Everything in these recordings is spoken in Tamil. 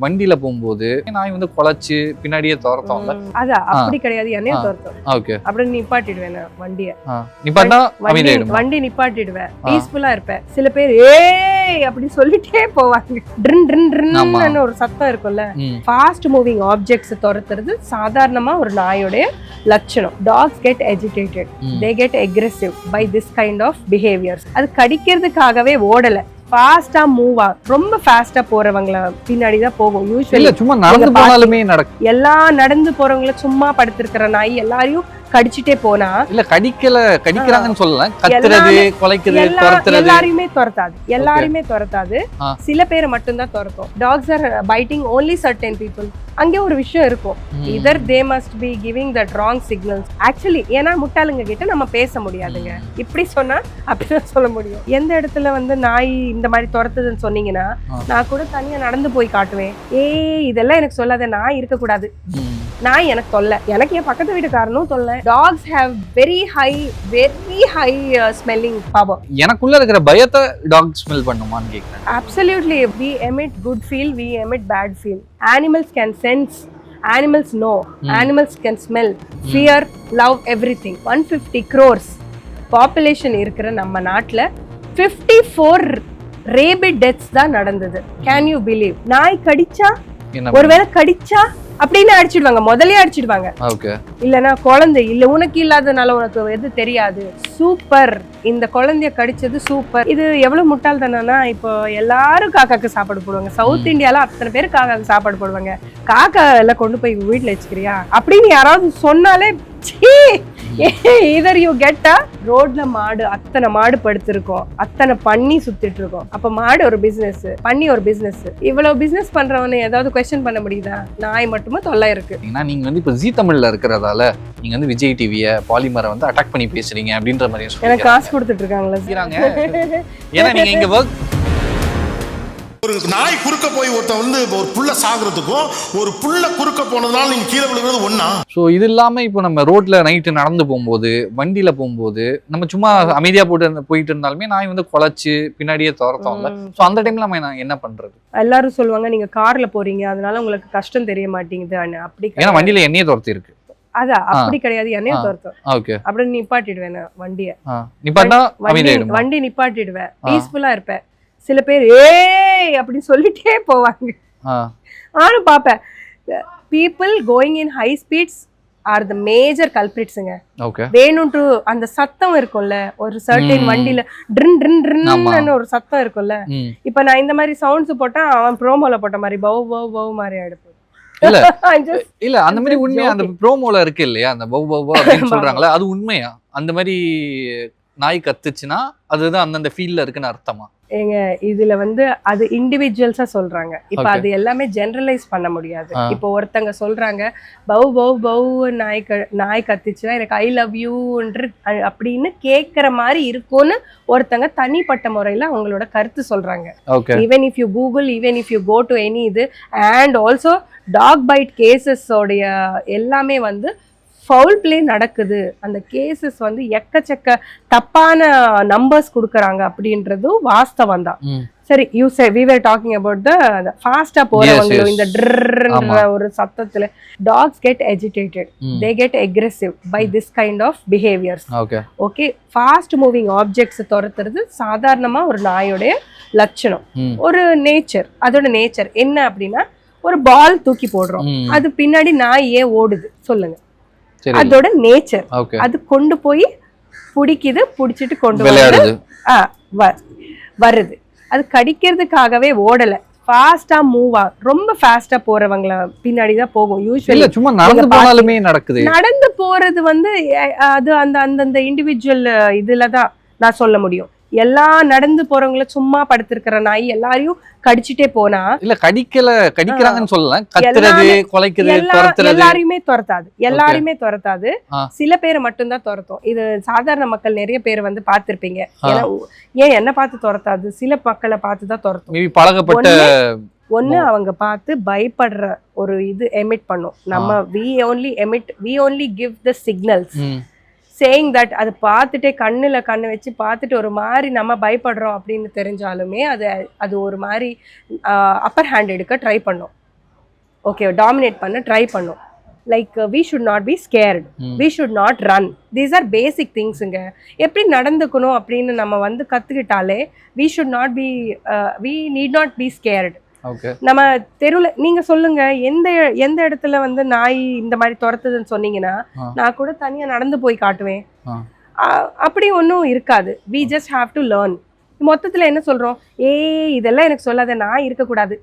வண்டியில போகும்போது நாய் வந்து குலைச்சு பின்னாடியே துரத்தோம்ல. அதான் அப்படி கிடையாது, என்னையும் துரத்தும். ஓகே, அப்படி நிப்பாட்டிடுவேன் நான் வண்டியை. நிப்பாட்டினா அமைதியாயிடும். வண்டி நிப்பாட்டிடுவேன், பீஸ்ஃபுல்லா இருப்பேன். சில பேர் ஏய் அப்படி சொல்லிட்டே போவாங்க. ட்ரின் ட்ரின் ட்ரின்னு ஒரு சத்தம் இருக்கும்ல. ஃபாஸ்ட் மூவிங் ஆப்ஜெக்ட்ஸ் துரத்துறது சாதாரணமா ஒரு நாயோடைய லட்சணம். Dogs get agitated, they get aggressive by this kind of behaviours. அது கடிக்கிறதுக்காகவே ஓடல, ஃபாஸ்டா மூவ் ஆகும். ரொம்ப ஃபாஸ்டா போறவங்கள பின்னாடி தான் போகும். யூசுவலி சும்மா நடந்து போனாலுமே நடக்கும். எல்லா நடந்து போறவங்கள சும்மா படுத்திருக்கிற நாய் எல்லாரையும் கடிச்சிட்டே போனா இல்ல கடிக்கிறாங்கன்னு சொல்லலாம். கத்துறது, கொலைக்கிறது, துரத்துறது எல்லாரையுமே துரத்தாது. சில பேரை மட்டும் தான் துரத்தும். Dogs are biting only certain people. அங்கே ஒரு விஷயம் இருக்கும், either they must be giving that wrong signals. Actually ஏன்னா முட்டாளுங்க கிட்ட நம்ம பேச முடியாதுங்க. இப்படி சொன்னா அப்படிதான் சொல்ல முடியும். எந்த இடத்துல வந்து நாய் இந்த மாதிரி துரத்துதுன்னு சொன்னீங்கன்னா நான் கூட தனியா நடந்து போய் காட்டுவேன். இதெல்லாம் எனக்கு சொல்லாத, நாய் இருக்கக்கூடாது, நாய் எனக்கு தொல்லை, எனக்கு என் பக்கத்து வீட்டுக்காரனும் தொல்லை. Dogs have very high smelling power. எனக்குள்ள இருக்கிற பயத்தை டாக் ஸ்மெல் பண்ணுமான்னு கேக்குறேன். Absolutely, we emit good feel, we emit bad feel. Animals can sense, animals know, animals can smell, fear, love, everything. 150 crores population இருக்கிற நம்ம நாட்டுல 54 rabid deaths தான் நடந்தது. Can you believe? நாய் கடிச்சா, ஒருவேளை கடிச்சா அப்படின்னு அடிச்சிடுவாங்க, முதலே அடிச்சிடுவாங்க. இல்லன்னா குழந்தை இல்ல உனக்கு இல்லாதனால உனக்கு எது தெரியாது. சூப்பர், இந்த குழந்தைய கடிச்சது சூப்பர். இது எவ்வளவு முட்டாள் தானா. இப்போ எல்லாரும் காக்காக்கு சாப்பாடு போடுவாங்க. சவுத் இந்தியால அத்தனை பேர் காக்காக்கு சாப்பாடு போடுவாங்க. காக்கா எல்லாம் கொண்டு போய் வீட்டுல வச்சுக்கிறியா அப்படின்னு யாராவது சொன்னாலே இதர் யூ கெட்டா. ரோட்ல மாடு, அத்தனை மாடு படுத்திருக்கோம், அத்தனை பண்ணி சுத்திட்டு இருக்கோம். அப்ப மாடு ஒரு பிசினஸ், பண்ணி ஒரு பிசினஸ். இவ்வளவு பிசினஸ் பண்றவனை ஏதாவது குவெஸ்சன் பண்ண முடியுதா? நாய் மட்டுமே தொல்லை இருக்கு. நீங்க வந்து இப்ப ஜீ தமிழ்ல இருக்கிறதால நீங்க வந்து விஜய் டிவிய பாலிமரை வந்து அட்டாக் பண்ணி பேசுறீங்க அப்படின்ற மாதிரி எனக்கு காசு கொடுத்துட்டு இருக்காங்களா? ஏன்னா நீங்க இங்க ஒர்க் ஒரு நாய் குறுக்க போய் ஒருத்தன் வந்து ஒரு புள்ள சாகுறதுக்கும் ஒரு புள்ள குறுக்க போனதுனால நீங்க கீழே விழுகிறது ஒண்ணா? ஸோ இது இல்லாம இப்போ நம்ம ரோட்ல நைட்டு நடந்து போகும்போது, வண்டியில போகும்போது நம்ம சும்மா அமைதியா போயிட்டு இருந்தாலுமே நாய் வந்து குலைச்சு பின்னாடியே துரத்தோம்ல. ஸோ அந்த டைம்ல நம்ம என்ன பண்றது? எல்லாரும் சொல்லுவாங்க நீங்க கார்ல போறீங்க அதனால உங்களுக்கு கஷ்டம் தெரிய மாட்டேங்குது. அப்படி ஏன்னா வண்டியில எண்ணெயை துரத்தி இருக்கு. அதான் அப்படி கிடையாது, என்னையும் துரத்தும். ஓகே, அப்படி நிப்பாட்டிடுவேன் நான் வண்டியை. வண்டி நிப்பாட்டிடுவேன், பீஸ்ஃபுல்லா இருப்பேன். சில பேர் ஏய் அப்படி சொல்லிட்டே போவாங்க. நானும் பாப்பேன். People going in high speeds are the major கல்பிரிட்ஸ்ங்க. வேணும் டு அந்த சத்தம் இருக்கும்ல, ஒரு சர்டன் வண்டியில ட்ரின் ட்ரின் ட்ரின்னு ஒரு சத்தம் இருக்கும்ல. இப்ப நான் இந்த மாதிரி சவுண்ட்ஸ் போட்டா அவன் ப்ரோமோல போட்ட மாதிரி பவ் பவ் பவ் மாதிரி ஆயிடுது. இல்ல அந்த மாதிரி உண்மையா அந்த ப்ரோமோல இருக்கு இல்லையா, அந்த பவ் பவ் அப்படின்னு சொல்றாங்களே, அது உண்மையா? அந்த மாதிரி நாய் கத்துச்சுன்னா அதுதான் அந்தந்த ஃபீல்ட்ல இருக்குன்னு அர்த்தமா? ஏங்க இதுல வந்து அது இண்டிவிஜுவல்ஸா சொல்றாங்க. இப்ப அது எல்லாமே ஜெனரலைஸ் பண்ண முடியாது. இப்போ ஒருத்தங்க சொல்றாங்க பவ் பவ் பவ் நாய் கத்துச்சுன்னா எனக்கு ஐ லவ் யூ அப்படின்னு கேக்குற மாதிரி இருக்கும்னு ஒருத்தங்க தனிப்பட்ட முறையில அவங்களோட கருத்து சொல்றாங்க. Even if you Google, even if you go to any இது, and also dog bite cases உடைய எல்லாமே வந்து ஃபவுல் பிளே நடக்குது. அந்த கேசஸ் வந்து எக்கச்சக்க தப்பான நம்பர்ஸ் கொடுக்கறாங்க அப்படின்றதும் வாஸ்தவம் தான். சரி, you say we were talking about the ஃபாஸ்டா போறவங்க இந்த ட்ரர்ன்ற ஒரு சத்தத்துல dogs get agitated, they get aggressive by this kind of behaviors. Okay, fast moving objects துரத்துறது சாதாரணமா ஒரு நாயோடைய லட்சணம், ஒரு நேச்சர். அதோட நேச்சர் என்ன அப்படின்னா, ஒரு பால் தூக்கி போடுறோம், அது பின்னாடி நாய் ஏன் ஓடுது சொல்லுங்க? அதோட நேச்சர். அது கொண்டு போய் பிடிக்குது, பிடிச்சிட்டு கொண்டு வருது. அது கடிக்கிறதுக்காகவே ஓடல, ஃபாஸ்டா மூவ் ஆகும். ரொம்ப ஃபாஸ்டா போறவங்கள பின்னாடி தான் போகும். யூசுவலி சும்மா நடந்து போனாலுமே நடக்குது. நடந்து போறது வந்து அது அந்தந்த இண்டிவிஜுவல் இதுல தான் நான் சொல்ல முடியும். எல்லா நடந்து போறவங்கள சும்மா படுத்திருக்கிற நாய் எல்லாரையும் கடிச்சிட்டே போனா இல்ல கடிக்கிறாங்கன்னு சொல்லலாம். கத்துறது, கொலைக்கிறது, துரத்துறது எல்லாருமே துரத்தாது. சில பேரை மட்டும் தான் துரத்தும். இது சாதாரண மக்கள் நிறைய பேர் வந்து பார்த்திருப்பீங்க. ஏன் என்ன பார்த்து துரத்தாது, சில மக்களை பார்த்து தான் துரத்தும். பழகப்பட்ட ஒண்ணு அவங்க பார்த்து பயப்படுற ஒரு இது எமிட் பண்ணும். நம்ம we only give the signals saying that அது பார்த்துட்டே கண்ணு வச்சு பார்த்துட்டு ஒரு மாதிரி நம்ம பயப்படுறோம் அப்படின்னு தெரிஞ்சாலுமே அது ஒரு மாதிரி அப்பர் ஹேண்ட் எடுக்க ட்ரை பண்ணும். ஓகே டாமினேட் பண்ண ட்ரை பண்ணும். Like we should not be scared, we should not run. These are basic திங்ஸுங்க. எப்படி நடந்துக்கணும் அப்படின்னு நம்ம வந்து கற்றுக்கிட்டாலே we should not be we need not be scared. நம்ம தெருவில் நீங்க சொல்லுங்க, எந்த இடத்துல வந்து நாய் இந்த மாதிரி துரத்துதுன்னு சொன்னீங்கன்னா நான் கூட தனியா நடந்து போய் காட்டுவேன். அப்படி ஒன்றும் இருக்காது. We just have to learn. மொத்தத்துல என்ன சொல்றோம், இதெல்லாம் எனக்கு சொல்லாத, நாய் இருக்கக்கூடாது,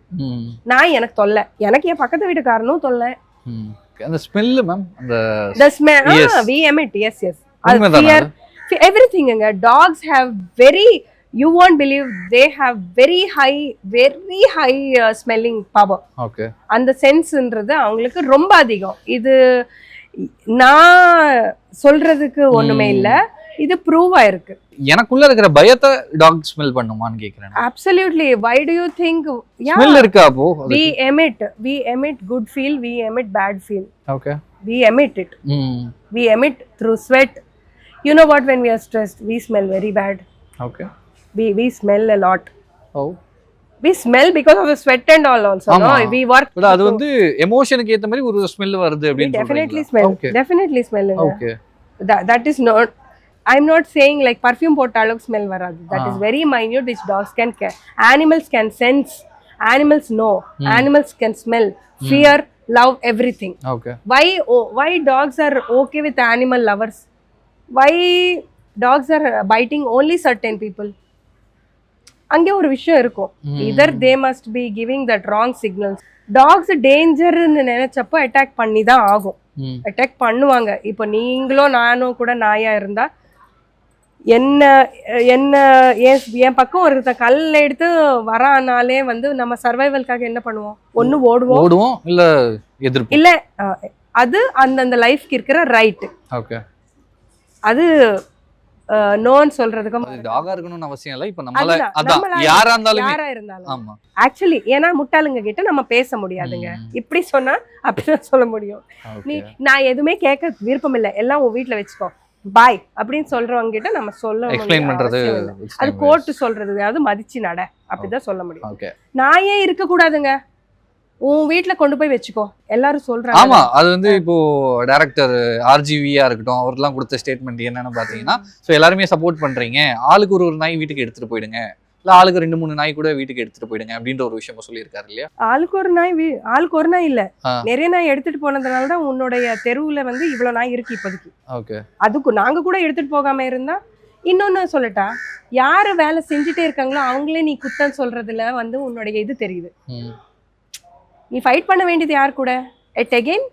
நாய் எனக்கு தொல்லை, எனக்கு என் பக்கத்து வீட்டுக்காரனும் தொல்லை. அந்த smell ma'am, the smell, we emit, yes fear, everythingங்க. dogs have very, you won't believe, they have very high smelling power. okay அந்த சென்ஸ்ன்றது அவங்களுக்கு ரொம்ப அதிகம். இது நான் சொல்றதுக்கு ஒண்ணுமே இல்ல, இது ப்ரூவ் ஆயிருக்கு. எனக்குள்ள இருக்கிற பயத்தை டாக் ஸ்மெல் பண்ணுமான்னு கேக்குறேன். absolutely. why do you think? Smell இருக்கா அப்போ? we emit good feel, we emit bad feel. okay we emit it. we emit through sweat. You know what, when we are stressed we smell very bad. okay we smell a lot. oh we smell because of the sweat and all also. no we work, but அது வந்து எமோஷனுக்கு ஏத்த மாதிரி ஒரு ஸ்மெல் வருது அப்படி definitely smell. okay definitely smell. okay that is not, I'm not saying like perfume போட்ட அளவுக்கு smell வராது. that is very minute which dogs can animals can sense, animals know, animals can smell, fear, love, everything. okay why dogs are okay with animal lovers? why dogs are biting only certain people? அங்கே ஒரு விஷயம் இருக்கும். either they must be giving that wrong signals. dogs danger ன்னு நினைச்சப்போ அட்டாக் பண்ணி தான் ஆகும். அட்டாக் பண்ணுவாங்க. இப்போ நீங்களும் நானும் கூட நாயா இருந்தா என்ன என் பக்கம் ஒருத்த கல் எடுத்து வரானாலே வந்து நம்ம சர்வைவல்காக என்ன பண்ணுவோம்? ஒண்ணு ஓடுவோம் இல்ல எதிர்ப்பு. இல்ல அது அந்த லைஃப்க்கு இருக்கிற ரைட். ஓகே அது நோன்னு சொல்றதுக்கு டாகா இருக்கணும்னு அவசியம் இல்ல. இப்போ நம்மள அதான் யாரா இருந்தாலும் ஆமா ஆக்சுவலி ஏன்னா முட்டாளுங்க கிட்ட நம்ம பேச முடியாதுங்க. இப்படி சொன்னா அப்படிதான் சொல்ல முடியும். நான் எதுவுமே கேட்க விருப்பம் இல்லை, எல்லாம் உன் வீட்டுல வச்சுக்கோ பாய் அப்படின்னு சொல்றவங்க கிட்ட நம்ம சொல்ல எக்ஸ்பிளைன் பண்றது, அது கோர்ட்டு சொல்றதுயாவது மதிச்சு நட அப்படிதான் சொல்ல முடியும். நான் ஏன் இருக்க கூடாதுங்க, உன் வீட்டுல கொண்டு போய் வச்சுக்கோ எல்லாரும் சொல்றாங்க. ஆமா அது வந்து இப்போ டைரக்டர் ஆர்ஜிவியா இருக்கட்டும், அவர்லாம் கொடுத்த ஸ்டேட்மெண்ட் என்னன்னு பாத்தீங்கன்னா, சோ எல்லாருமே சப்போர்ட் பண்றீங்க, ஆளுக்கு ஒரு நாய் வீட்டுக்கு எடுத்துட்டு போயிடுங்க, இல்ல ஆளுக்கு 2-3 நாய் கூட வீட்டுக்கு எடுத்துட்டு போயிடுங்க அப்படின்ற ஒரு விஷயம் சொல்லியிருக்காரு இல்லையா? ஆளுக்கு ஒரு நாய் இல்ல, நிறைய நாய் எடுத்துட்டு போனதுனால தான் உன்னுடைய தெருவுல வந்து இவ்வளவு நாய் இருக்கு இப்போதைக்கு. ஓகே அதுக்கு நாங்க கூட எடுத்துட்டு போகாம இருந்தா. இன்னொன்னு சொல்லட்டா, யாரு வேலை செஞ்சுட்டே இருக்காங்களோ அவங்களே நீ குத்தம் சொல்றதுல வந்து உன்னுடைய இது தெரியுது. நீ ஃபைட் பண்ண வேண்டியது யார் கூட? எட் அகெயின்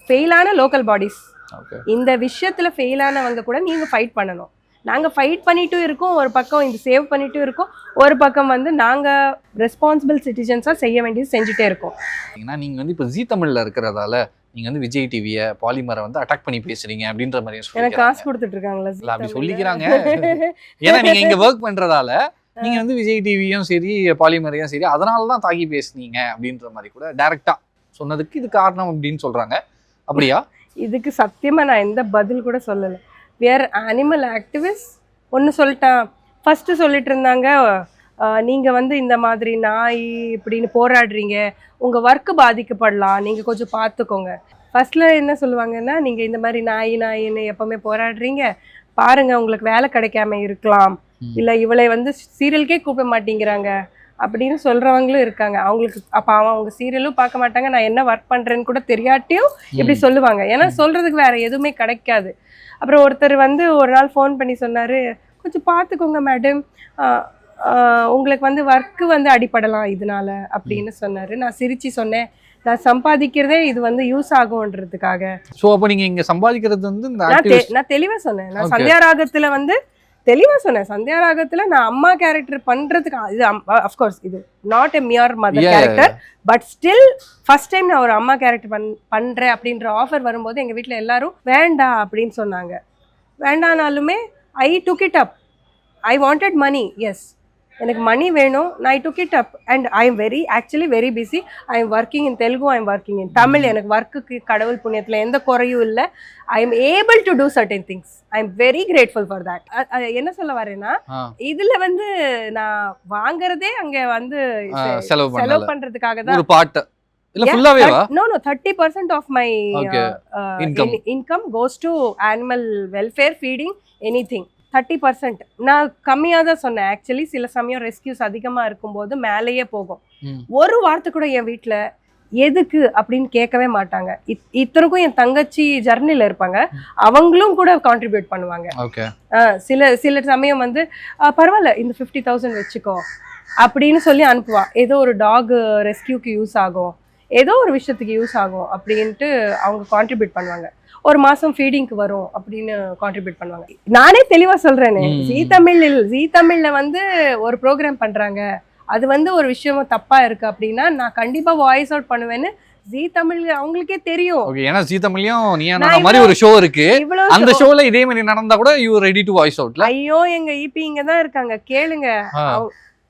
ஃபெயிலான லோக்கல் பாடிஸ். இந்த விஷயத்துல ஃபெயிலானவங்க கூட நீங்க ஃபைட் பண்ணணும். நாங்க ஃபைட் பண்ணிட்டும் இருக்கோம், ஒரு பக்கம் இது சேவ் பண்ணிட்டும் இருக்கோம், ஒரு பக்கம் வந்து நாங்க ரெஸ்பான்சிபிள் சிட்டிசன்ஸா செய்ய வேண்டியது செஞ்சுட்டே இருக்கோம். நீங்க வந்து இப்போ ஜீ தமிழ்ல இருக்கிறதால நீங்க வந்து விஜய் டிவியை பாலிமரை வந்து அட்டாக் பண்ணி பேசுறீங்க அப்படின்ற மாதிரி எனக்கு காசு கொடுத்துட்டு இருக்காங்களா? அப்படி சொல்லிக்கிறாங்க. ஏன்னா நீங்க இங்க ஒர்க் பண்றதால நீங்க வந்து விஜய் டிவியும் சரி பாலிமரையும் சரி அதனாலதான் தாக்கி பேசுனீங்க அப்படின்ற மாதிரி கூட டைரக்டா சொன்னதுக்கு இது காரணம் அப்படின்னு சொல்றாங்க. அப்படியா? இதுக்கு சத்தியமா நான் எந்த பதில் கூட சொல்லலை. we are animal activists. ஒன்று சொல்லிட்டேன், ஃபஸ்ட்டு சொல்லிட்டு இருந்தாங்க நீங்கள் வந்து இந்த மாதிரி நாய் இப்படின்னு போராடுறீங்க, உங்கள் ஒர்க்கு பாதிக்கப்படலாம், நீங்கள் கொஞ்சம் பார்த்துக்கோங்க. ஃபர்ஸ்ட்ல என்ன சொல்லுவாங்கன்னா, நீங்கள் இந்த மாதிரி நாயின்னு எப்போவுமே போராடுறீங்க பாருங்க, உங்களுக்கு வேலை கிடைக்காம இருக்கலாம், இல்லை இவளை வந்து சீரியலுக்கே கூப்பிட மாட்டேங்கிறாங்க அப்படின்னு சொல்கிறவங்களும் இருக்காங்க. அவங்களுக்கு அப்போ அவங்க சீரியலும் பார்க்க மாட்டாங்க, நான் என்ன ஒர்க் பண்ணுறேன்னு கூட தெரியாட்டியும் இப்படி சொல்லுவாங்க. ஏன்னா சொல்கிறதுக்கு வேறு எதுவுமே கிடைக்காது. அப்புறம் ஒருத்தர் வந்து ஒரு நாள் ஃபோன் பண்ணி சொன்னார், கொஞ்சம் பார்த்துக்கோங்க மேடம், உங்களுக்கு வந்து ஒர்க்கு வந்து அடிப்படலாம் இதனால அப்படின்னு சொன்னார். நான் சிரிச்சு சொன்னேன், நான் சம்பாதிக்கிறதே இது வந்து யூஸ் ஆகும்ன்றதுக்காக. ஸோ அப்போ நீங்கள் இங்கே சம்பாதிக்கிறது வந்து நான் தெளிவாக சொன்னேன். நான் சந்தியா ராகத்தில் வந்து தெளிவாக சொன்னேன், சந்தியா ராகத்தில் நான் அம்மா கேரக்டர் பண்ணுறதுக்கு இது அஃப்கோர்ஸ் இது not a mere mother character, but still first time நான் ஒரு அம்மா கேரக்டர் பண்ணுறேன் அப்படின்ற ஆஃபர் வரும்போது எங்கள் வீட்டில் எல்லாரும் வேண்டாம் அப்படின்னு சொன்னாங்க. வேண்டானாலுமே I took it up. I wanted money, yes எனக்கு மணி வேணும், நான் I took it up and I am actually very busy. I am working in Telugu, I am working in Tamil. எனக்கு ஒர்க்குக்கு கடவுள் புண்ணியத்தில் எந்த குறையும் இல்லை. I am able to do certain things. I am very grateful for that. என்ன சொல்ல வரேன்னா, இதுல வந்து நான் வாங்குறதே அங்க வந்து செலவு பண்றதுக்காக தான். இல்ல ஃபுல்லாவேவா? No, 30% of my Okay. Income. goes to animal welfare, feeding, anything. 30%. நான் கம்மியாக தான் சொன்னேன். ஆக்சுவலி சில சமயம் ரெஸ்கியூஸ் அதிகமாக இருக்கும்போது மேலேயே போகும். ஒரு வார்த்தை கூட என் வீட்டில் எதுக்கு அப்படின்னு கேட்கவே மாட்டாங்க. இத்தனைக்கும் என் தங்கச்சி ஜர்னியில் இருப்பாங்க, அவங்களும் கூட கான்ட்ரிபியூட் பண்ணுவாங்க. சில சமயம் வந்து பரவாயில்ல இந்த 50,000 வச்சுக்கோ அப்படின்னு சொல்லி அனுப்புவா. ஏதோ ஒரு டாக் ரெஸ்கியூக்கு யூஸ் ஆகும், ஏதோ ஒரு விஷயத்துக்கு யூஸ் ஆகும் அப்படின்ட்டு அவங்க கான்ட்ரிபியூட் பண்ணுவாங்க. ஒரு மாசம் ஃபீடிங்க்கு வரும் அப்படின்னு கான்ட்ரிபியூட் பண்ணுவாங்க. நானே தெளிவா சொல்றேனே, ஜீ தமிழ்ல வந்து ஒரு ப்ரோக்ராம் பண்றாங்க, அது வந்து ஒரு விஷயம் தப்பா இருக்கு அப்படின்னா நான் கண்டிப்பா வாய்ஸ் அவுட் பண்ணுவேன்னு ஜீ தமிழ் அவங்களுக்கே தெரியும். ஓகே, ஏன்னா ஜீ தமிழ்லயும் நீயான மாதிரி ஒரு ஷோ இருக்கு, அந்த ஷோல இதே மாதிரி நடந்தா கூட you ready to voice out. ஐயோ எங்க ஈபி இங்க தான் இருக்காங்க, கேளுங்க.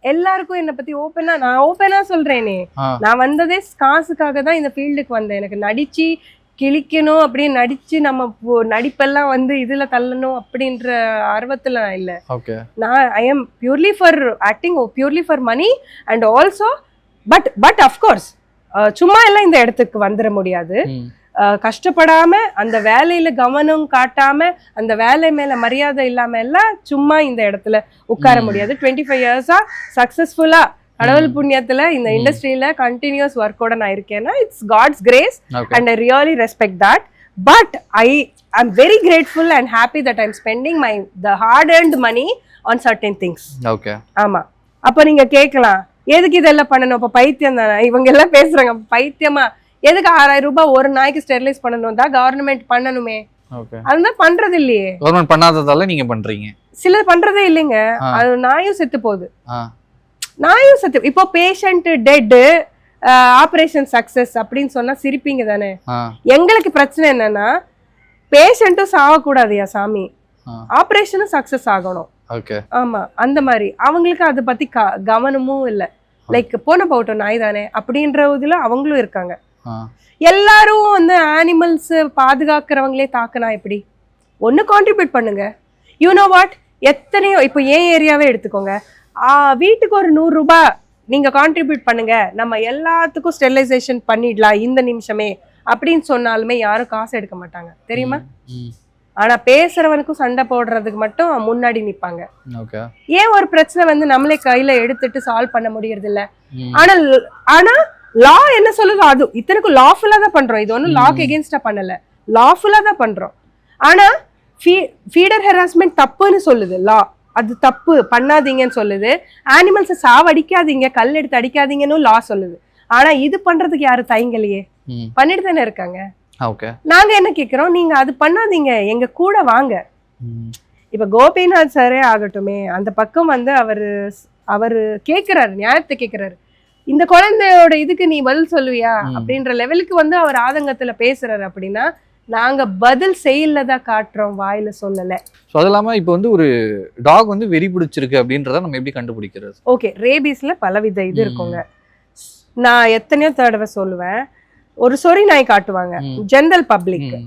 எல்லாருக்கும் என்ன பத்தி நான் ஓப்பனா சொல்றேனே, நான் வந்ததே காசுக்காக தான் இந்த ஃபீல்டுக்கு வந்தேன். எனக்கு நடிச்சு கிழிக்கணும் அப்படின்னு நடிச்சு நம்ம நடிப்பெல்லாம் வந்து இதுல தள்ளணும் அப்படின்ற ஆர்வத்துல நான் இல்லை. நான் I am purely for acting, purely for money and also but of course சும்மா எல்லாம் இந்த இடத்துக்கு வந்துட முடியாது. கஷ்டப்படாம அந்த வேலையில கவனம் காட்டாம அந்த வேலை மேல மரியாதை இல்லாம எல்லாம் சும்மா இந்த இடத்துல உட்கார முடியாது. 25 years சக்சஸ்ஃபுல்லா கடவுள் புண்ணியத்துல இந்த இண்டஸ்ட்ரியில கண்டினியூஸ் ஒர்க்கோட நான் இருக்கேன்னா it's God's grace and I really respect that. But I'm very grateful and happy that I'm spending the hard earned money on certain things. ஆமா, அப்ப நீங்க கேட்கலாம் எதுக்கு இதெல்லாம் பண்ணணும், அப்ப பைத்தியம் தானே இவங்க எல்லாம் பேசுறாங்க, பைத்தியமா எதுக்கு 6,000 ரூபாய் ஒரு நாய்க்கு ஸ்டெரிலைஸ் பண்ணணும் தான் கவர்மெண்ட் பண்ணணுமே, அதுதான் பண்றது இல்லையே. கவர்மெண்ட் பண்ணாததால நீங்க பண்றீங்க, சிலர் பண்றதே இல்லைங்க. அது நாயும் செத்து போகுது, நாயும் செத்து. இப்போ பேஷண்ட் டெட், ஆபரேஷன் சக்சஸ் அப்படின்னு சொன்னா சிரிப்பீங்க தானே. எங்களுக்கு பிரச்சனை என்னன்னா பேஷண்ட்டும் சாவக்கூடாதுயா சாமி, ஆபரேஷனும் சக்சஸ் ஆகணும். ஆமா, அந்த மாதிரி அவங்களுக்கு அதை பத்தி கவனமும் இல்லை. லைக் போன போட்டோம் நாய் தானே அப்படின்ற இதுல அவங்களும் இருக்காங்க. எல்லாரும் வந்து அனிமல்ஸ் பாதுகாக்கிறவங்களே தாக்குனா எப்படி? ஒண்ணு கான்ட்ரிபியூட் பண்ணுங்க. யூ நோ வாட், எத்தனையோ இப்போ ஏன் ஏரியாவே எடுத்துக்கோங்க, வீட்டுக்கு ஒரு 100 ரூபாய் நீங்க கான்ட்ரிபியூட் பண்ணுங்க, நம்ம எல்லாத்துக்கும் ஸ்டெரிலைசேஷன் பண்ணிடலாம் இந்த நிமிஷமே அப்படின்னு சொன்னாலுமே யாரும் காசு எடுக்க மாட்டாங்க தெரியுமா. ஆனா பேசுறவனுக்கும் சண்டை போடுறதுக்கு மட்டும் முன்னாடி நிப்பாங்க. ஏன் ஒரு பிரச்சனை வந்து நம்மளே கையில எடுத்துட்டு சால்வ் பண்ண முடியறது இல்ல? ஆனா லா என்ன சொல்லுதோ அது இத்தனைக்கும் லாஃபுல்லா தான் பண்றோம். இது ஒன்னும் லாக்கு எகென்ஸ்டா பண்ணல, லாஃபுல்லா தான் பண்றோம். ஆனா ஃபீடர் ஹெராஸ்மெண்ட் தப்புன்னு சொல்லுது லா, அது தப்பு பண்ணாதீங்கன்னு சொல்லுது. அனிமல்ஸை சாவடிக்காதீங்க, கல் எடுத்து அடிக்காதீங்கன்னு லா சொல்லுது. ஆனா இது பண்றதுக்கு யாரும் தயங்கலையே, பண்ணிட்டு தானே இருக்காங்க. நாங்க என்ன கேக்குறோம், நீங்க அது பண்ணாதீங்க, எங்க கூட வாங்க. இப்ப கோபிநாத் சாரே ஆகட்டுமே, அந்த பக்கம் வந்து அவரு கேக்குறாரு, நியாயத்தை கேக்குறாரு, இந்த குழந்தையோட இதுக்கு நீ பதில் சொல்லுவியா அப்படின்ற லெவலுக்கு வந்து அவர் ஆதங்கத்துல பேசுறாரு. அப்படின்னா நாங்க பதில் செயல்லதான் காட்டுறோம், வாயில சொல்லல. அது இல்லாம இப்ப வந்து ஒரு டாக் வந்து வெறி பிடிச்சிருக்கு அப்படின்றத நம்ம எப்படி கண்டுபிடிக்கிறது? ஓகே, ரேபீஸ்ல பலவித இது இருக்குங்க. நான் எத்தனையோ தடவை சொல்லுவேன், ஒரு சொறி நாய் காட்டுவாங்க ஜெனரல் பப்ளிக்,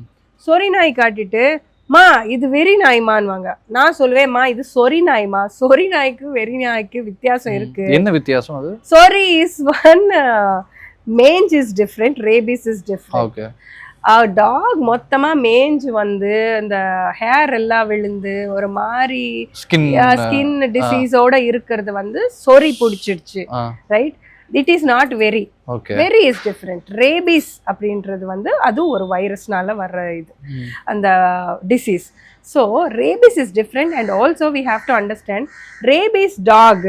சொறி நாய் காட்டிட்டு மா இது வெறி நாய்மான்வாங்க. நான் சொல்லுவேன் இது சொறி நாய்மா, சொறி நாய்க்கு வெறி நாய்க்கு வித்தியாசம் இருக்கு. என்ன வித்தியாசம்? அது சொறி is one, mange is different, rabies is different. Dog மொத்தமா மேஞ்ச் வந்து இந்த ஹேர் எல்லாம் விழுந்து ஒரு மாதிரி ஸ்கின் டிசீஸோட இருக்கிறது வந்து சொறி பிடிச்சிடுச்சு, right? It is not very. Very is different. Rabies அப்படின்றது வந்து அது ஒரு வைரஸ்னால வர்ற இது, அந்த disease. So rabies is different and also we have to understand rabies dog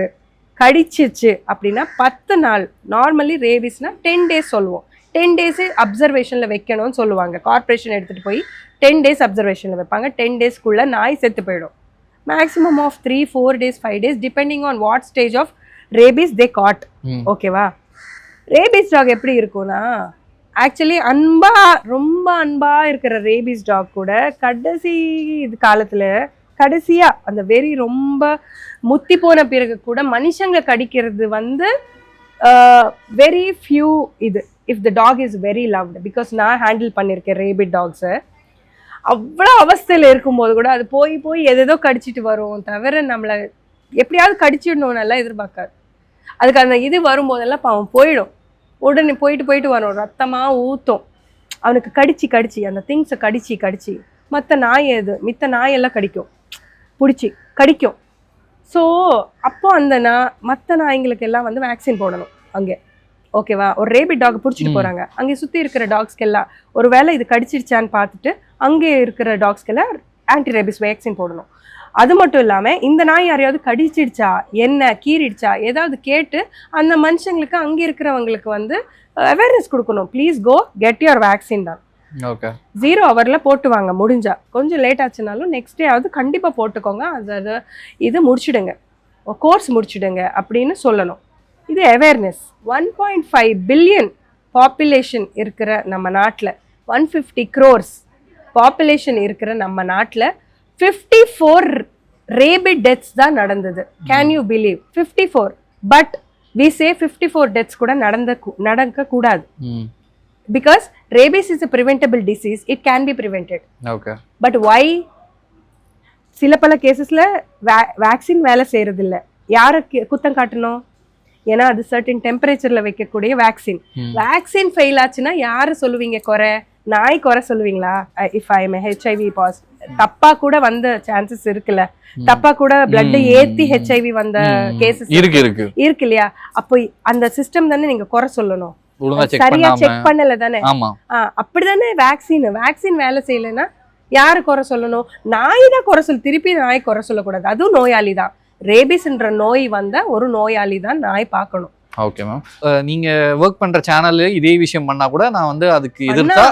கடிச்சிச்சு அப்படின்னா 10 நாள், நார்மலி ரேபிஸ்னா 10 days சொல்லுவோம். 10 days அப்சர்வேஷன்ல வைக்கணும்னு சொல்லுவாங்க. கார்பரேஷன் எடுத்துட்டு போய் 10 days அப்சர்வேஷன்ல வைப்பாங்க. 10 daysக்குள்ள நாய் செத்து போயிடும். Maximum of 3-4 days 5 days depending on what stage of rabies they got. ஓகேவா? ரேபீஸ் டாக் எப்படி இருக்கும்னா ஆக்சுவலி ரொம்ப அன்பா இருக்கிற ரேபீஸ் டாக் கூட கடைசி இது காலத்துல கடைசியா அந்த வெறி ரொம்ப முத்தி போன பிறகு கூட மனுஷங்க கடிக்கிறது வந்து வெரி ஃபியூ. இது if the dog is very loved, because நான் ஹேண்டில் பண்ணியிருக்கேன் ரேபிட் டாக்ஸை. அவ்வளோ அவஸ்தையில் இருக்கும்போது கூட அது போய் எதோ கடிச்சிட்டு வரும் தவிர நம்மளை எப்படியாவது கடிச்சிடணும் நல்லா எதிர்பார்க்காது. அதுக்கு அந்த இது வரும்போதெல்லாம் பாவம் போயிடும். உடனே போயிட்டு வரும், ரத்தமாக ஊற்றும். அவனுக்கு கடிச்சு அந்த திங்ஸை கடிச்சு மற்ற நாயெல்லாம் கடிக்கும், பிடிச்சி கடிக்கும். ஸோ அப்போ அந்த மற்ற நாய்ங்களுக்கு எல்லாம் வந்து வேக்சின் போடணும் அங்கே, ஓகேவா? ஒரு ரேபிட் டாக் பிடிச்சிட்டு போகிறாங்க, அங்கே சுற்றி இருக்கிற டாக்ஸ்க்கெல்லாம் ஒரு வேளை இது கடிச்சிருச்சான்னு பார்த்துட்டு அங்கே இருக்கிற டாக்ஸ்க்கெல்லாம் ஆன்டி ரேபிஸ் வேக்சின் போடணும். அது மட்டும் இல்லாமல் இந்த நாய் யாரையாவது கடிச்சிடுச்சா, என்ன கீறிடுச்சா ஏதாவது கேட்டு அந்த மனுஷங்களுக்கு அங்கே இருக்கிறவங்களுக்கு வந்து அவேர்னஸ் கொடுக்கணும். Please go get your vaccine தான். ஓகே, 0 hourல போட்டுவாங்க. முடிஞ்சா கொஞ்சம் லேட் ஆச்சுனாலும் நெக்ஸ்ட் டே ஆகுது கண்டிப்பாக போட்டுக்கோங்க. அது இது முடிச்சுடுங்க, கோர்ஸ் முடிச்சுடுங்க அப்படின்னு சொல்லணும். இது அவேர்னஸ். 1.5 பில்லியன் பாப்புலேஷன் இருக்கிற நம்ம நாட்டில், 150 crores பாப்புலேஷன் இருக்கிற நம்ம நாட்டில் 54 ரேபிட் டெத்ஸ் தான் நடந்தது. Can you believe? 54. But we say 54 deaths கூட நடக்க கூடாது. Because rabies is a preventable disease, it can be prevented. Okay. But why? சில பல கேசஸ்ல வேக்சின் வேலை செய்யறதில்ல. யாரை குத்தம் காட்டணும்? ஏன்னா அது சர்டன் டெம்பரேச்சர்ல வைக்கக்கூடிய வேக்சின். வேக்சின் ஃபெயில் ஆச்சுன்னா யாரு சொல்லுவீங்க குறை? நாய் குறை சொல்லுவீங்களா? If I am HIV positive, தப்பா கூட வந்த சான்சஸ் இருக்குல்ல, தப்பா கூட பிளட் ஏத்தி HIV வந்த கேசஸ் இருக்கு இல்லையா? அப்போ அந்த சிஸ்டம் தானே நீங்க குறை சொல்லணும். சரியா செக் பண்ணல தானே? அப்படிதானே வேக்சின் வேலை செய்யலன்னா யாரு குறை சொல்லணும்? நாய் தான் குறை சொல்லு. திருப்பி நாய் குறை சொல்லக்கூடாது, அதுவும் நோயாளி தான். ரேபிஸ்ன்ற நோய் வந்த ஒரு நோயாளி தான் நாய் பார்க்கணும். ஓகே மேம், நீங்க ஒர்க் பண்ற சேனல்ல இதே விஷயம் பண்ணா கூட நான் வந்து அதுக்கு எதிர்த்தா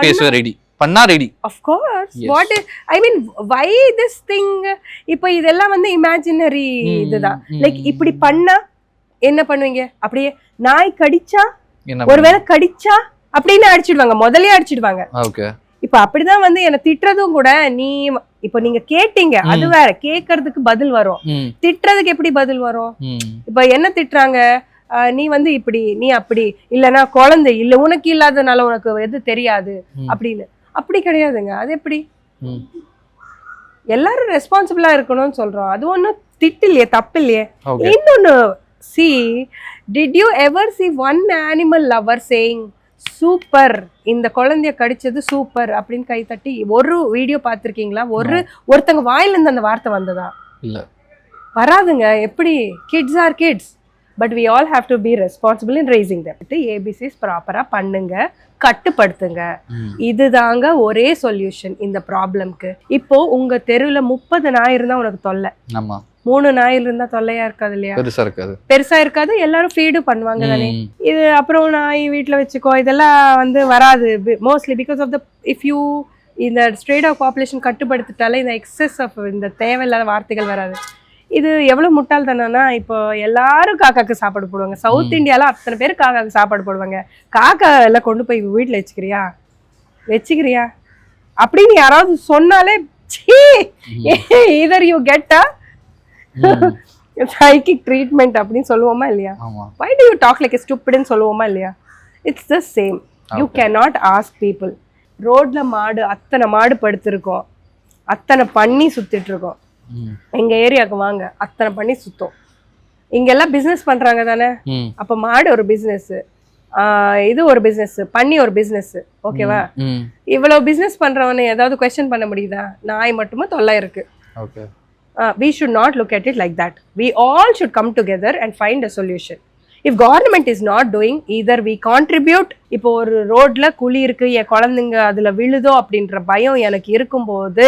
பேச ரெடி பண்ணா ready. Of course. What I mean, why this thing? இப்போ இதெல்லாம் வந்து இமேஜினரி இதுதான். லைக் இப்படி பண்ணா என்ன பண்ணுவீங்க? அப்படியே நாய் கடிச்சா, ஒருவேளை கடிச்சா அப்படின்னு அடிச்சிடுவாங்க, முதல்ல அடிச்சிடுவாங்க. இப்ப அப்படிதான் வந்து என்ன திட்டுறதும் கூட. இப்ப நீங்க கேட்டீங்க, அது வேற, கேட்கறதுக்கு பதில் வரும், திட்டுறதுக்கு எப்படி பதில் வரும்? இப்ப என்ன திட்டுறாங்க? நீ வந்து இப்படி, நீ அப்படி, இல்லைன்னா குழந்தை இல்ல, உனக்கு இல்லாதனால உனக்கு எது தெரியாது அப்படின்னு. அப்படி கிடையாதுங்க. அது எப்படி? எல்லாரும் ரெஸ்பான்சிபிளா இருக்கணும்னு சொல்றோம், அது ஒன்னும் திட்டு இல்லையே, தப்பு இல்லையே. இன்னொன்னு, see, did you ever see one animal lover saying super, இந்த குழந்தைய கடிச்சது சூப்பர் அப்படின்னு கை தட்டி ஒரு வீடியோ பார்த்துருக்கீங்களா? ஒருத்தங்க வாயில இருந்து அந்த வார்த்தை வந்ததா? இல்ல, வராதுங்க. எப்படி? Kids are kids, but we all have to be responsible in raising them. ABCs ப்ராப்பரா பண்ணுங்க, கட்டுப்படுத்துங்க. இதுதாங்க ஒரே சொல்யூஷன் இந்த ப்ராப்ளம்க்கு. இப்போ உங்க தெருவில் 30 நாய் இருந்தா உனக்கு தொல்லை, 3 நாயில் இருந்தா தொல்லையா இருக்காது இல்லையா? பெருசா இருக்காது, எல்லாரும் ஃபீடு பண்ணுவாங்க தானே. இது அப்புறம் நாய் வீட்டுல வச்சுக்கோ, இதெல்லாம் வந்து வராது mostly because of the if you இந்த ஸ்ட்ரே டாக் பாப்புலேஷன் கட்டுப்படுத்திட்டாலே இந்த எக்ஸஸ் ஆஃப் இந்த தேவையில்லாத வார்த்தைகள் வராது. இது எவ்வளவு முட்டாள்தானா? இப்போ எல்லாரும் காக்காக்கு சாப்பாடு போடுவாங்க. சவுத் இந்தியால அத்தனை பேர் காக்காக்கு சாப்பாடு போடுவாங்க. காக்கா எல்லாம் கொண்டு போய் வீட்டுல வச்சுக்கிறியா அப்படின்னு யாராவது சொன்னாலே either you get a psychic treatment அப்படின்னு சொல்லுவோமா இல்லையா? Why do you talk like a stupid ன்னு சொல்லுவோமா இல்லையா? It's the same. You cannot ask people. ரோட்ல அத்தனை மாடு படுத்திருக்கோம், அத்தனை பண்ணி சுத்திட்டு இருக்கோம். எங்க ஏரியாவுக்கு வாங்க, அத்தனை பண்ணி சுத்தம். இங்கெல்லாம் பிசினஸ் பண்றாங்க தானே. அப்ப மாடு ஒரு பிசினஸ், இது ஒரு பிசினஸ், பண்ணி ஒரு பிசினஸ், ஓகேவா? இவ்வளவு பிசினஸ் பண்றவனை ஏதாவது குவெஸ்சன் பண்ண முடியுதா? நாய் மட்டுமா தொல்லை இருக்கு. We should not look at it like that. We all should come together and find a solution. If government is not doing, either we contribute. இப்போ ஒரு ரோட்ல குழி இருக்கு, என் குழந்தைங்க அதுல விழுதோ அப்படின்ற பயம் எனக்கு இருக்கும்போது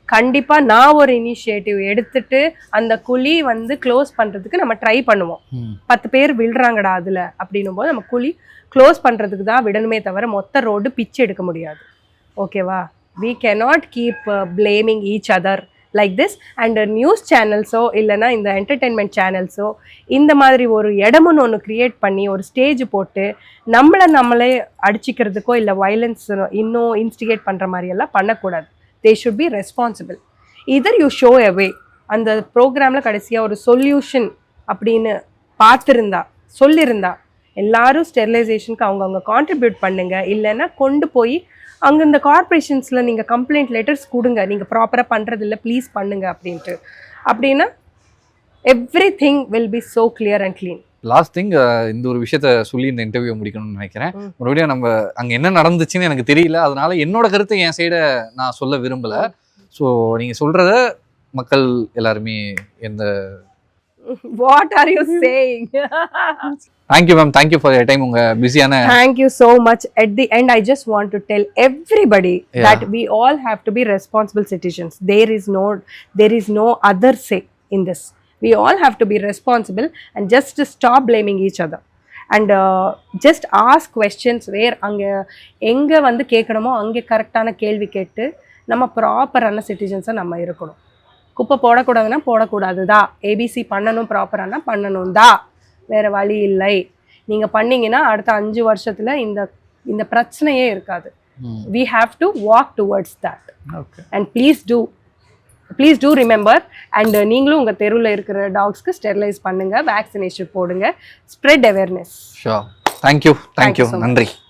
கண்டிப்பா நான் ஒரு இனிஷியேட்டிவ் எடுத்துட்டு அந்த குழி வந்து க்ளோஸ் பண்றதுக்கு நம்ம ட்ரை பண்ணுவோம். 10 பேர் விழுறாங்கடா அதுல அப்படின்னும் போது நம்ம குழி க்ளோஸ் பண்றதுக்கு தான் விடணுமே தவிர மொத்த ரோடு பிச்சு எடுக்க முடியாது, ஓகேவா? We cannot keep blaming each other like this. And news சேனல்ஸோ இல்லைன்னா இந்த என்டர்டெயின்மெண்ட் சேனல்ஸோ இந்த மாதிரி ஒரு இடமுன்னு ஒன்று கிரியேட் பண்ணி ஒரு ஸ்டேஜ் போட்டு நம்மளே அடிச்சிக்கிறதுக்கோ இல்லை வயலன்ஸ் இன்னும் இன்ஸ்டிகேட் பண்ணுற மாதிரியெல்லாம் பண்ணக்கூடாது. They should be responsible. Either you show a way. அந்த ப்ரோக்ராமில் கடைசியாக ஒரு சொல்யூஷன் அப்படின்னு சொல்லியிருந்தா எல்லாரும் ஸ்டெரிலைசேஷனுக்கு அவங்கவுங்க கான்ட்ரிபியூட் பண்ணுங்க. இல்லைன்னா கொண்டு போய் அங்கே இந்த கார்பரேஷன்ஸில் நீங்கள் கம்ப்ளைண்ட் லெட்டர்ஸ் கொடுங்க, நீங்கள் ப்ராப்பராக பண்ணுறதில்ல ப்ளீஸ் பண்ணுங்க அப்படின்ட்டு. அப்படின்னா every thing will be so clear and clean. Last thing இந்த ஒரு விஷயத்த சொல்லி இந்த இன்டர்வியூ முடிக்கணும்னு நினைக்கிறேன். ம். மறுபடியும் நம்ம அங்கே என்ன நடந்துச்சுன்னு எனக்கு தெரியல, அதனால என்னோட கருத்தை என் சைடை நான் சொல்ல விரும்பல. ஸோ நீங்கள் சொல்றத மக்கள் எல்லாருமே எந்த what are you saying? Thank you ma'am, thank you for your time. உங்க பிஸியான Thank you so much. At the end, I just want to tell everybody that we all have to be responsible citizens. There is no other say in this. We all have to be responsible and just to stop blaming each other. And just ask questions where அங்கே எங்கே வந்து கேட்கணுமோ அங்கே கரெக்டான கேள்வி கேட்டு நம்ம ப்ராப்பரான சிட்டிசன்ஸாக நம்ம இருக்கணும். குப்பை போடக்கூடாதுன்னா போடக்கூடாதுதா, ஏபிசி பண்ணணும் ப்ராப்பரானா பண்ணணும் தான், வேறு வழி இல்லை. நீங்கள் பண்ணீங்கன்னா அடுத்த 5 வருஷத்தில் இந்த பிரச்சனையே இருக்காது. We have to walk towards that. Okay. And please do remember. And நீங்களும் உங்கள் தெருவில் இருக்கிற டாக்ஸ்க்கு ஸ்டெரிலைஸ் பண்ணுங்கள், வேக்சினேஷன் போடுங்க, spread awareness. Sure. Thank you, Thank you so much. நன்றி.